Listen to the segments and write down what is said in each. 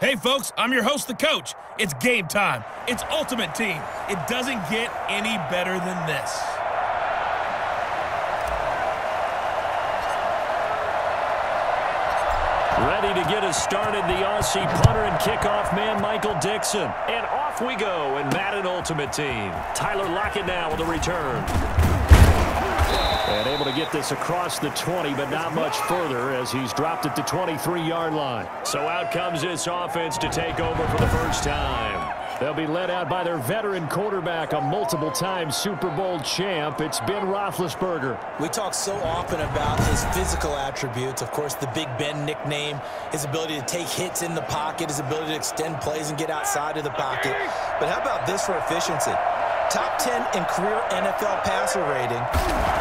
Hey folks, I'm your host, the coach. It's game time. It's Ultimate Team. It doesn't get any better than this. Ready to get us started, the Aussie punter and kickoff man, Michael Dixon. And off we go in Madden Ultimate Team. Tyler Lockett now with a return. And able to get this across the 20, but not much further as he's dropped at the 23-yard line. So out comes this offense to take over for the first time. They'll be led out by their veteran quarterback, a multiple-time Super Bowl champ. It's Ben Roethlisberger. We talk so often about his physical attributes. Of course, the Big Ben nickname, his ability to take hits in the pocket, his ability to extend plays and get outside of the pocket. But how about this for efficiency? Top 10 in career NFL passer rating.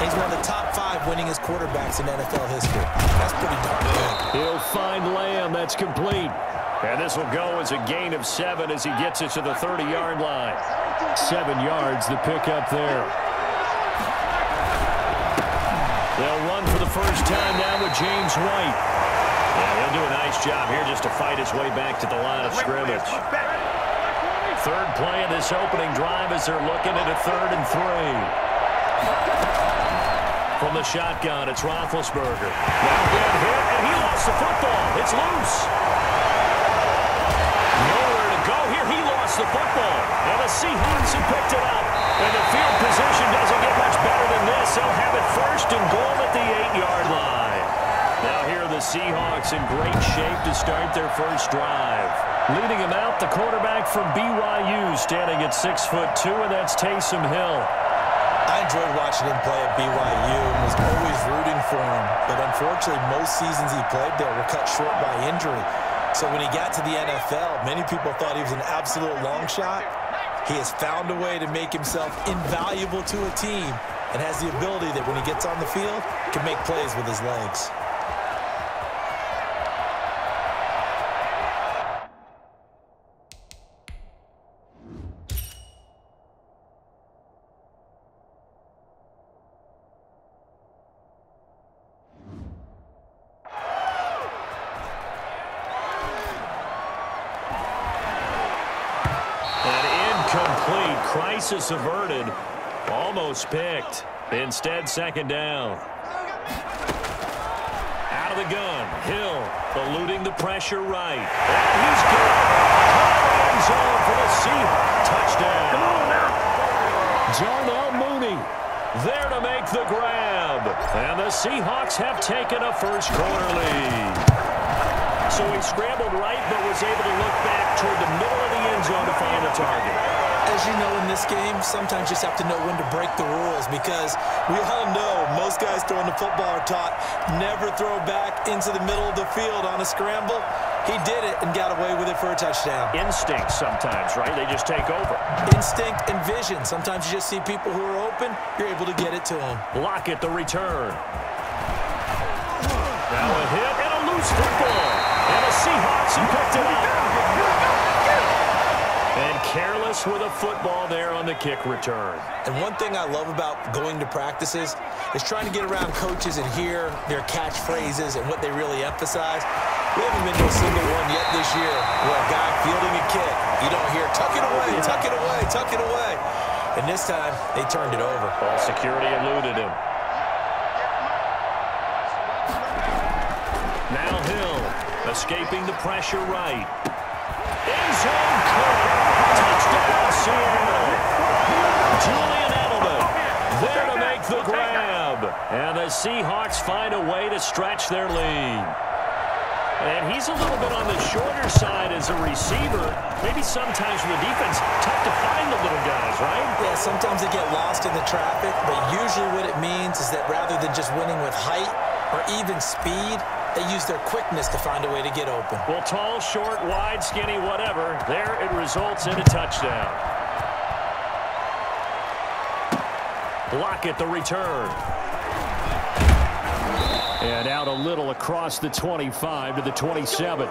He's one of the top 5 winningest quarterbacks in NFL history. That's pretty darn good. He'll find Lamb. That's complete. And this will go as a gain of 7 as he gets it to the 30-yard line. 7 yards, the pickup there. They'll run for the first time now with James White. Yeah, he'll do a nice job here just to fight his way back to the line of scrimmage. Third play of this opening drive as they're looking at a 3rd and 3. From the shotgun, it's Roethlisberger. Now get hit, and he lost the football. It's loose. Nowhere to go here. He lost the football. And the Seahawks have picked it up. And the field position doesn't get much better than this. They'll have it 1st and goal at the 8-yard line. Now here are the Seahawks in great shape to start their first drive. Leading him out, the quarterback from BYU, standing at 6'2", and that's Taysom Hill. I enjoyed watching him play at BYU and was always rooting for him. But unfortunately, most seasons he played there were cut short by injury. So when he got to the NFL, many people thought he was an absolute long shot. He has found a way to make himself invaluable to a team and has the ability that when he gets on the field, can make plays with his legs. Crisis averted. Almost picked. Instead, 2nd down. Out of the gun. Hill eluding the pressure right. And he's good. End zone for the Seahawks. Touchdown. Come on now. Darnell Mooney there to make the grab. And the Seahawks have taken a first-quarter lead. So he scrambled right, but was able to look back toward the middle of the end zone to find the target. As you know, in this game, sometimes you just have to know when to break the rules because we all know most guys throwing the football are taught never throw back into the middle of the field on a scramble. He did it and got away with it for a touchdown. Instinct sometimes, right? They just take over. Instinct and vision. Sometimes you just see people who are open, you're able to get it to them. Lockett the return. Now a hit and a loose football. And the Seahawks have picked it up. And careless with a football there on the kick return. And one thing I love about going to practices is trying to get around coaches and hear their catchphrases and what they really emphasize. We haven't been to a single one yet this year where a guy fielding a kick, you don't hear, tuck it away, tuck it away, tuck it away. And this time, they turned it over. Ball security eluded him. Now Hill escaping the pressure right. End zone clear. Touchdown, Seattle. Julian Edelman there to make the grab. And the Seahawks find a way to stretch their lead. And he's a little bit on the shorter side as a receiver. Maybe sometimes for the defense, tough to find the little guys, right? Yeah, sometimes they get lost in the traffic, but usually what it means is that rather than just winning with height or even speed, they use their quickness to find a way to get open. Well, tall, short, wide, skinny, whatever. There it results in a touchdown. Lockett the return. And out a little across the 25 to the 27.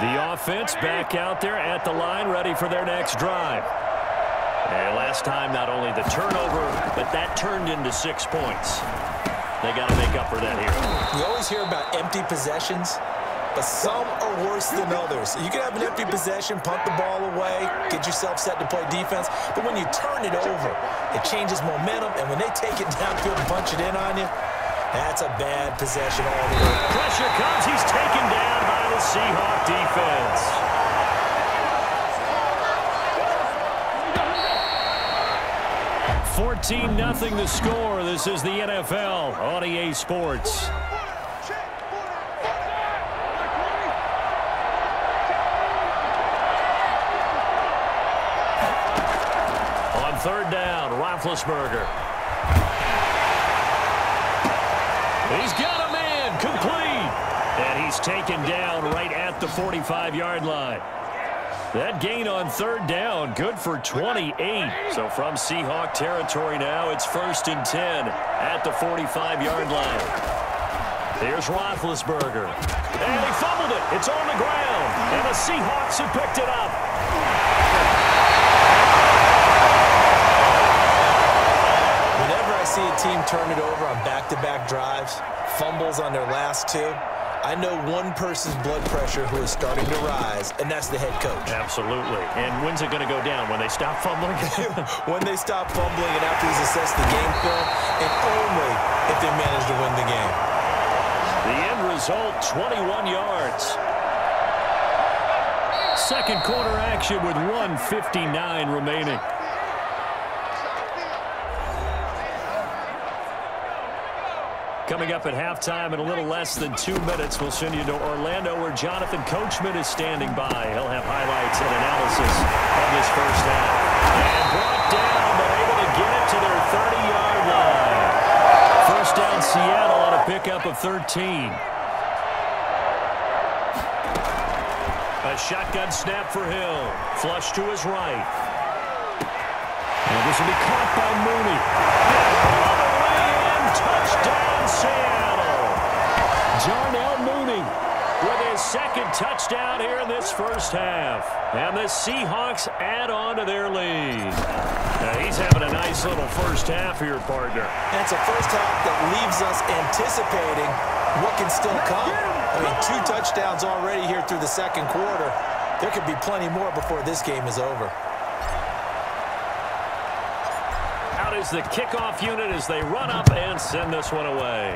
The offense back out there at the line, ready for their next drive. And last time, not only the turnover, but that turned into 6 points. They got to make up for that here. We always hear about empty possessions, but some are worse than others. You can have an empty possession, punt the ball away, get yourself set to play defense, but when you turn it over, it changes momentum, and when they take it downfield and punch it in on you, that's a bad possession all the way. Pressure comes. He's taken down by the Seahawk defense. $14-0 the score. This is the NFL on EA Sports. On third down, Roethlisberger. He's got a man, complete. And he's taken down right at the 45-yard line. That gain on third down, good for 28. So from Seahawk territory now, it's 1st and 10 at the 45-yard line. Here's Roethlisberger. And he fumbled it. It's on the ground. And the Seahawks have picked it up. Whenever I see a team turn it over on back-to-back drives, fumbles on their last two, I know one person's blood pressure who is starting to rise, and that's the head coach. Absolutely. And when's it going to go down? When they stop fumbling? When they stop fumbling and after he's assessed the game film, and only if they manage to win the game. The end result, 21 yards. Second quarter action with 1:59 remaining. Coming up at halftime in a little less than 2 minutes, we'll send you to Orlando where Jonathan Coachman is standing by. He'll have highlights and analysis of this first half. And brought down, but able to get it to their 30-yard line. First down Seattle on a pickup of 13. A shotgun snap for Hill. Flush to his right. And this will be caught by Mooney. Touchdown, Seattle. Jarnell Mooney with his second touchdown here in this first half. And the Seahawks add on to their lead. Now he's having a nice little first half here, partner. And it's a first half that leaves us anticipating what can still come. I mean, 2 touchdowns already here through the second quarter. There could be plenty more before this game is over. Is the kickoff unit as they run up and send this one away.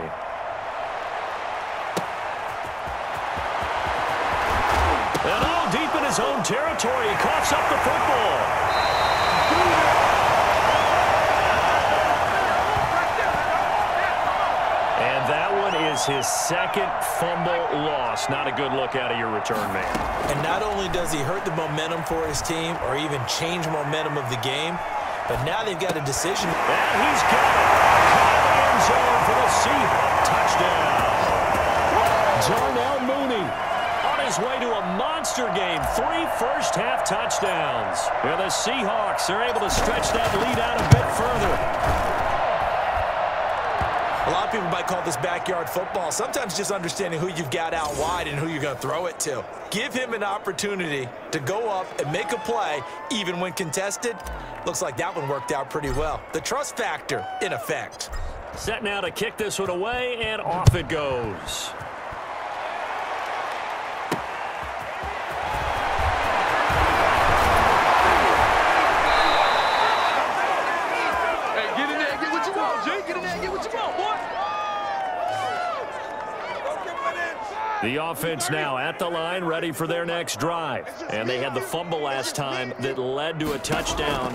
And deep in his own territory, he coughs up the football. And that one is his second fumble loss. Not a good look out of your return man. And not only does he hurt the momentum for his team or even change momentum of the game, but now they've got a decision. And he's got it. Caught in the end zone for the Seahawk touchdown. Jarnell Mooney on his way to a monster game. 3 first-half touchdowns. And the Seahawks are able to stretch that lead out a bit further. A lot of people might call this backyard football. Sometimes just understanding who you've got out wide and who you're going to throw it to. Give him an opportunity to go up and make a play, even when contested. Looks like that one worked out pretty well. The trust factor in effect. Set now to kick this one away, and off it goes. Hey, get in there and get what you want, G. Get in there and get what you want, boy. The offense now at the line, ready for their next drive. And they had the fumble last time that led to a touchdown.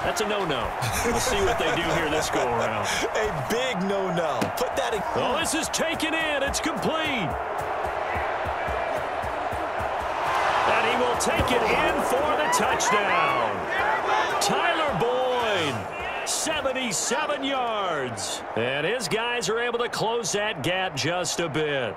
That's a no-no. We'll see what they do here this go-around. A big no-no. Put that in. Oh, this is taken in. It's complete. And he will take it in for the touchdown. Tyler Boyd, 77 yards. And his guys are able to close that gap just a bit.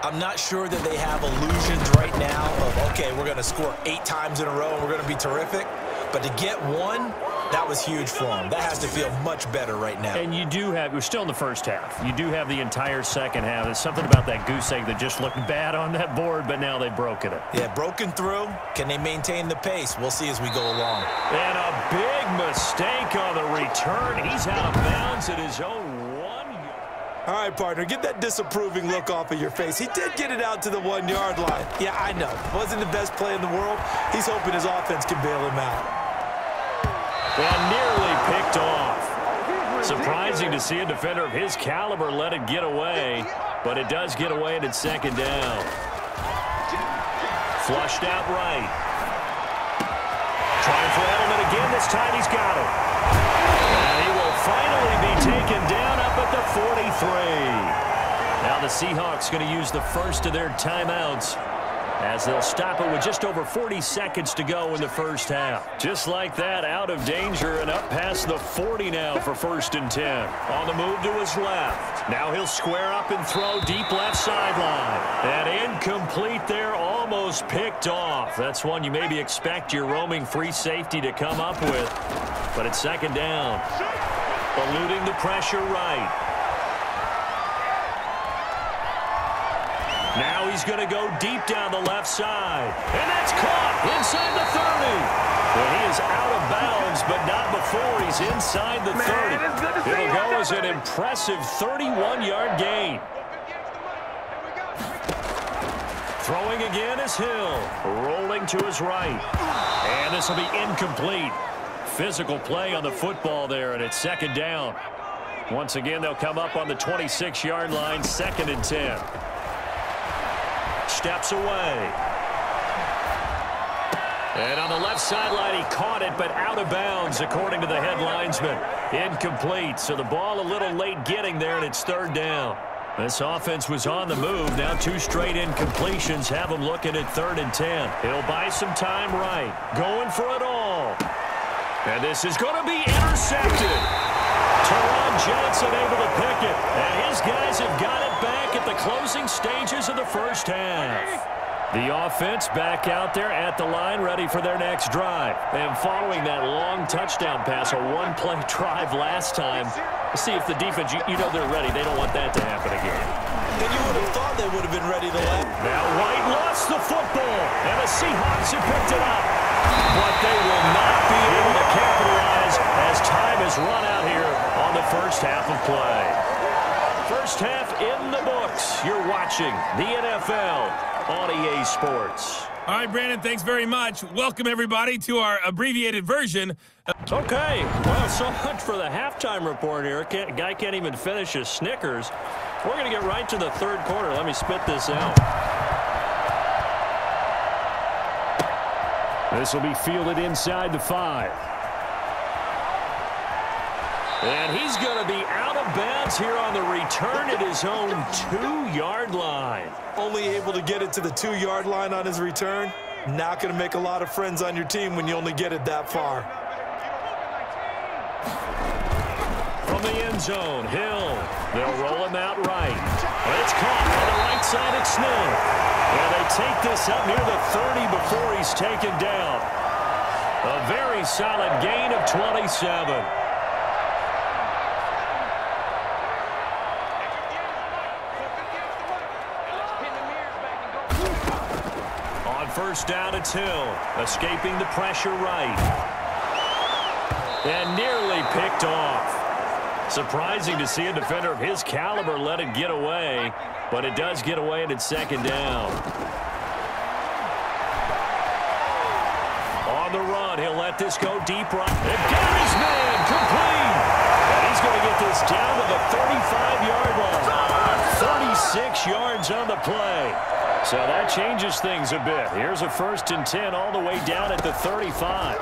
I'm not sure that they have illusions right now of, okay, we're going to score 8 times in a row and we're going to be terrific. But to get one, that was huge for them. That has to feel much better right now. And you do have, we're still in the first half. You do have the entire second half. There's something about that goose egg that just looked bad on that board, but now they've broken it. Yeah, broken through. Can they maintain the pace? We'll see as we go along. And a big mistake on the return. He's out of bounds at his own 1 yard. All right, partner, get that disapproving look off of your face. He did get it out to the 1-yard line. Yeah, I know. Wasn't the best play in the world. He's hoping his offense can bail him out. And nearly picked off. Surprising to see a defender of his caliber let it get away, but it does get away and it's second down. Flushed out right. Trying for Edelman again. This time he's got it. And he will finally be taken down up at the 43. Now the Seahawks going to use the first of their timeouts as they'll stop it with just over 40 seconds to go in the first half. Just like that, out of danger and up past the 40 now for 1st and 10. On the move to his left. Now he'll square up and throw deep left sideline. And incomplete there, almost picked off. That's one you maybe expect your roaming free safety to come up with. But it's second down. Eluding the pressure right. Now he's going to go deep down the left side. And that's caught inside the 30. Well, he is out of bounds, but not before he's inside the 30. It'll go as an impressive 31-yard gain. Throwing again is Hill. Rolling to his right. And this will be incomplete. Physical play on the football there, and it's second down. Once again, they'll come up on the 26-yard line, 2nd and 10. Steps away. And on the left sideline, he caught it, but out of bounds, according to the head linesman. Incomplete, so the ball a little late getting there, and it's 3rd down. This offense was on the move. Now 2 straight incompletions have him looking at 3rd and 10. He'll buy some time right. Going for it all. And this is going to be intercepted. Teron Johnson able to pick it. And his guys have got it back at the closing stages of the first half. The offense back out there at the line, ready for their next drive. And following that long touchdown pass, a one-play drive last time, see if the defense, you know they're ready. They don't want that to happen again. And you would have thought they would have been ready to last. Now White lost the football, and the Seahawks have picked it up. But they will not be able to capitalize as time has run out here on the first half of play. First half in the books. You're watching the NFL on EA Sports. All right, Brandon, thanks very much. Welcome, everybody, to our abbreviated version. Okay, well, so much for the halftime report here. Guy can't even finish his Snickers. We're going to get right to the 3rd quarter. Let me spit this out. This will be fielded inside the 5. And he's going to be out of bounds here on the return at his own 2-yard line. Only able to get it to the 2-yard line on his return. Not going to make a lot of friends on your team when you only get it that far. From the end zone, Hill. They'll roll him out right. And it's caught on the right side at Smith. And they take this up near the 30 before he's taken down. A very solid gain of 27. First down, it's Hill, escaping the pressure right. And nearly picked off. Surprising to see a defender of his caliber let it get away, but it does get away and it's second down. On the run, he'll let this go deep right. And got his man, complete. And he's going to get this down to the 35-yard line. 36 yards on the play. So that changes things a bit. Here's a 1st and 10 all the way down at the 35.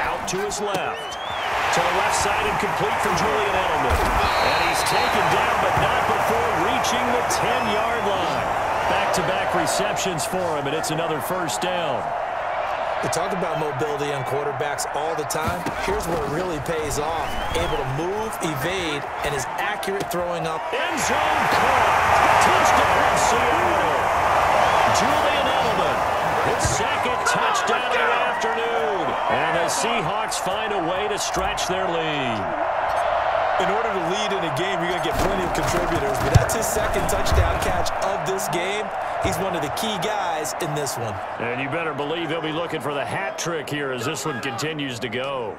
Out to his left. To the left side and complete from Julian Edelman. And he's taken down, but not before reaching the 10-yard line. Back-to-back receptions for him, and it's another 1st down. We talk about mobility on quarterbacks all the time. Here's where it really pays off. Able to move, evade, and is accurate throwing up. End zone caught. Touchdown, Seattle. Julian Edelman. His 2nd touchdown of the afternoon. And the Seahawks find a way to stretch their lead. In order to lead in a game, you're going to get plenty of contributors. But that's his 2nd touchdown catch of this game. He's one of the key guys in this one. And you better believe he'll be looking for the hat trick here as this one continues to go.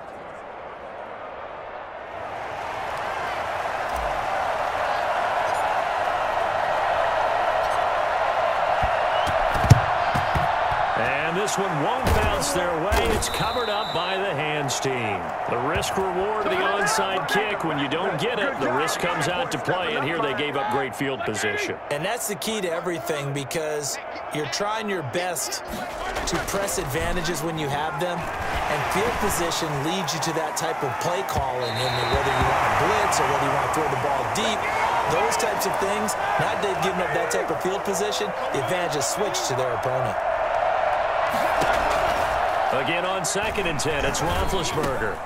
this one won't bounce their way. It's covered up by the hands team. The risk reward of the onside kick. When you don't get it, the risk comes out to play, and here they gave up great field position. And that's the key to everything, because you're trying your best to press advantages when you have them, and field position leads you to that type of play calling, and whether you want to blitz or whether you want to throw the ball deep, those types of things. Now that they've given up that type of field position, the advantage is switched to their opponent. Again on 2nd and 10, it's Roethlisberger.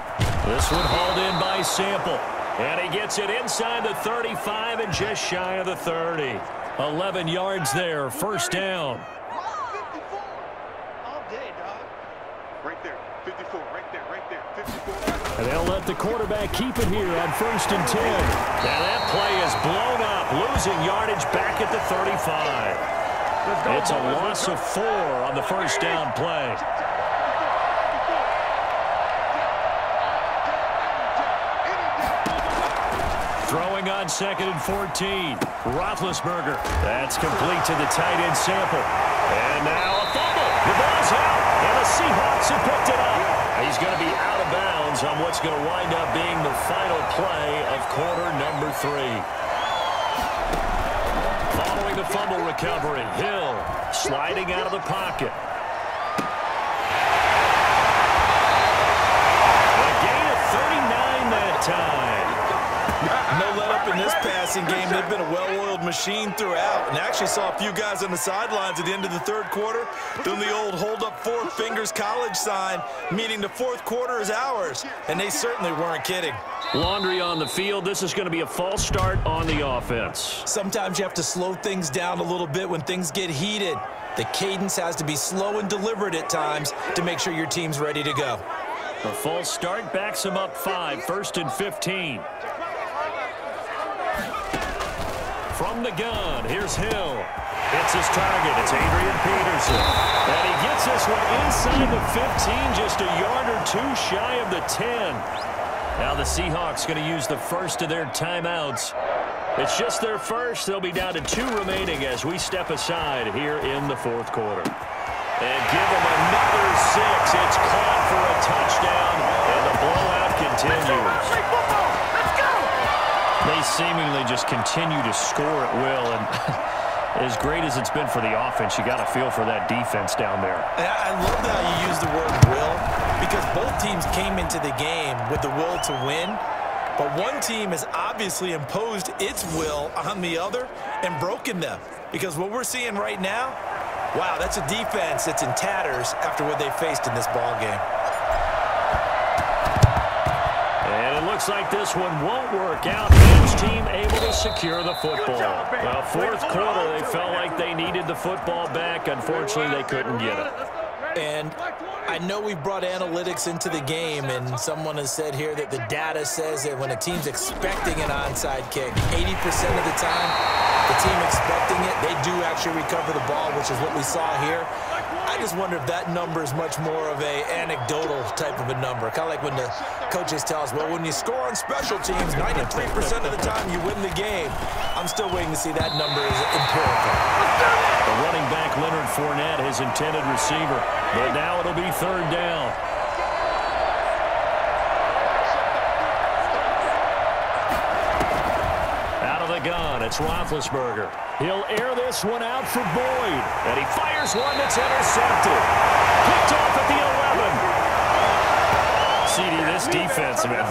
This one hauled in by Sample. And he gets it inside the 35 and just shy of the 30. 11 yards there, first down. And they'll let the quarterback keep it here on 1st and 10. Now that play is blown up, losing yardage back at the 35. It's a loss of 4 on the first down play. Throwing on 2nd and 14. Roethlisberger. That's complete to the tight end Sample. And now a fumble. The ball's out. And the Seahawks have picked it up. He's going to be out of bounds on what's going to wind up being the final play of quarter number 3. Following the fumble recovery, Hill sliding out of the pocket. A gain of 39 that time. No let up in this passing game. They've been a well-oiled machine throughout, and actually saw a few guys on the sidelines at the end of the 3rd quarter doing the old hold up 4 fingers college sign, meaning the 4th quarter is ours, and they certainly weren't kidding. Laundry on the field. This is going to be a false start on the offense. Sometimes you have to slow things down a little bit when things get heated. The cadence has to be slow and deliberate at times to make sure your team's ready to go. A false start backs him up 5, 1st and 15. From the gun, here's Hill. It's his target. It's Adrian Peterson. And he gets this one inside the 15, just a yard or 2 shy of the 10. Now the Seahawks going to use the first of their timeouts. It's just their first. They'll be down to 2 remaining as we step aside here in the 4th quarter. And give them another 6. It's caught for a touchdown, and the blowout continues. They seemingly just continue to score at will, and as great as it's been for the offense, you got to feel for that defense down there. I love how you use the word will, because both teams came into the game with the will to win, but one team has obviously imposed its will on the other and broken them, because what we're seeing right now, wow, that's a defense that's in tatters after what they faced in this ball game. And it looks like this one won't work out. Each team able to secure the football. Well, 4th quarter, they felt like they needed the football back. Unfortunately, they couldn't get it. And I know we brought analytics into the game, and someone has said here that the data says that when a team's expecting an onside kick, 80% of the time, the team expecting it, they do actually recover the ball, which is what we saw here. I just wonder if that number is much more of a anecdotal type of a number. Kind of like when the coaches tell us, well, when you score on special teams, 93% of the time you win the game. I'm still waiting to see that number is empirical. The running back, Leonard Fournette, his intended receiver. But now it'll be 3rd down. Out of the gun, it's Roethlisberger. He'll air this one out for Boyd. And he fires one that's intercepted. Picked off at the 11. CD, this defense, man,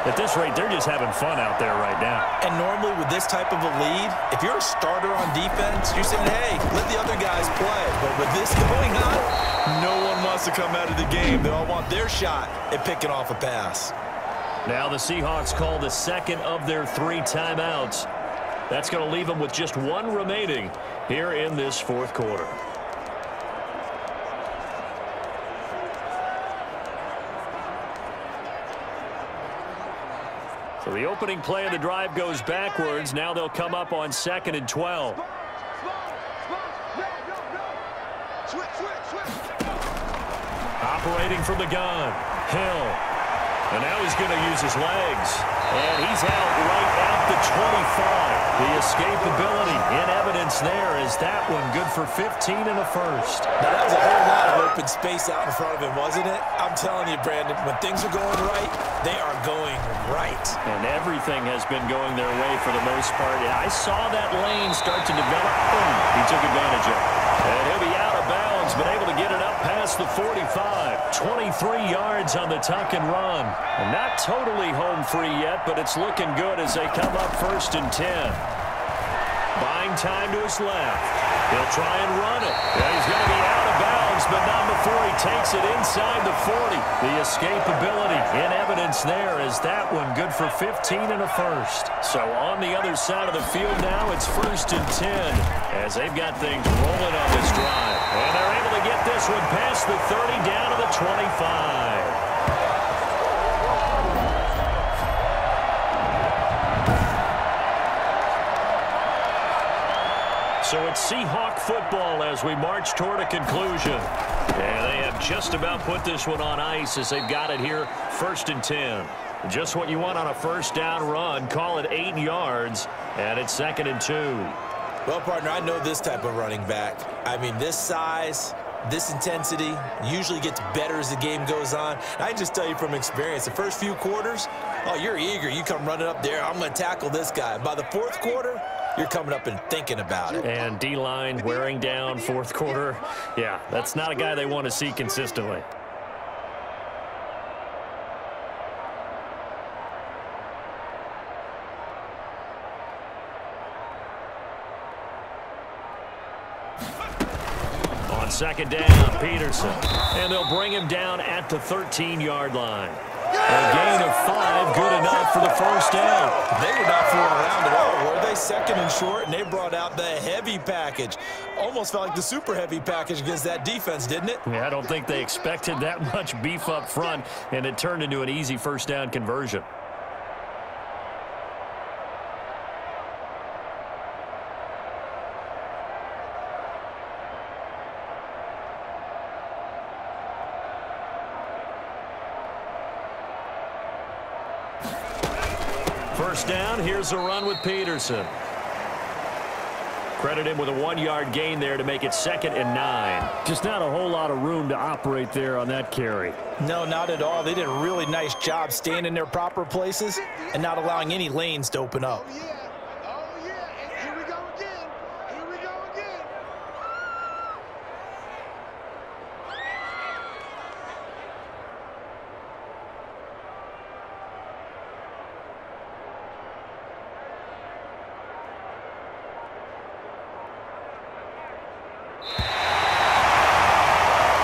at this rate, they're just having fun out there right now. And normally with this type of a lead, if you're a starter on defense, you're saying, hey, let the other guys play. But with this going on, no one wants to come out of the game. They all want their shot at picking off a pass. Now the Seahawks call the 2nd of their 3 timeouts. That's going to leave them with just 1 remaining here in this 4th quarter. So the opening play of the drive goes backwards. Now they'll come up on 2nd and 12. Operating from the gun, Hill. And now he's going to use his legs. And he's out right at the 25. The escapability in evidence there is that one good for 15 and a first. Now, that was a whole lot of open space out in front of him, wasn't it? I'm telling you, Brandon, when things are going right, they are going right. And everything has been going their way for the most part. I saw that lane start to develop. Boom, he took advantage of it. And he'll be out of bounds, but able to get it up past the 45. 23 yards on the tuck and run. And not totally home free yet, but it's looking good as they come up 1st and 10. Buying time to his left. He'll try and run it. And he's going to be out of bounds, but not before he takes it inside the 40. The escapability in evidence there is that one good for 15 and a first. So on the other side of the field now, it's 1st and 10 as they've got things rolling on this drive. And they're able to get this one past the 30 down to the 25. So it's Seahawk football as we march toward a conclusion. And they have just about put this one on ice as they've got it here, 1st and 10. Just what you want on a first down run. Call it 8 yards, and it's 2nd and 2. Well, partner, I know this type of running back. I mean, this size, this intensity usually gets better as the game goes on. I can just tell you from experience, the first few quarters, oh, you're eager. You come running up there, I'm going to tackle this guy. By the 4th quarter, you're coming up and thinking about it. And D-line wearing down 4th quarter. Yeah, that's not a guy they want to see consistently. On 2nd down, Peterson. And they'll bring him down at the 13-yard line. A gain of 5, good enough for the first down. They were not fooling around at all, were they? 2nd and short, and they brought out the heavy package. Almost felt like the super heavy package against that defense, didn't it? Yeah, I don't think they expected that much beef up front, and it turned into an easy first down conversion. First down, here's a run with Peterson. Credit him with a 1-yard gain there to make it 2nd and 9. Just not a whole lot of room to operate there on that carry. No, not at all. They did a really nice job staying in their proper places and not allowing any lanes to open up.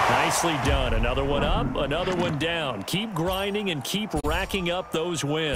Nicely done. Another one up, another one down. Keep grinding and keep racking up those wins.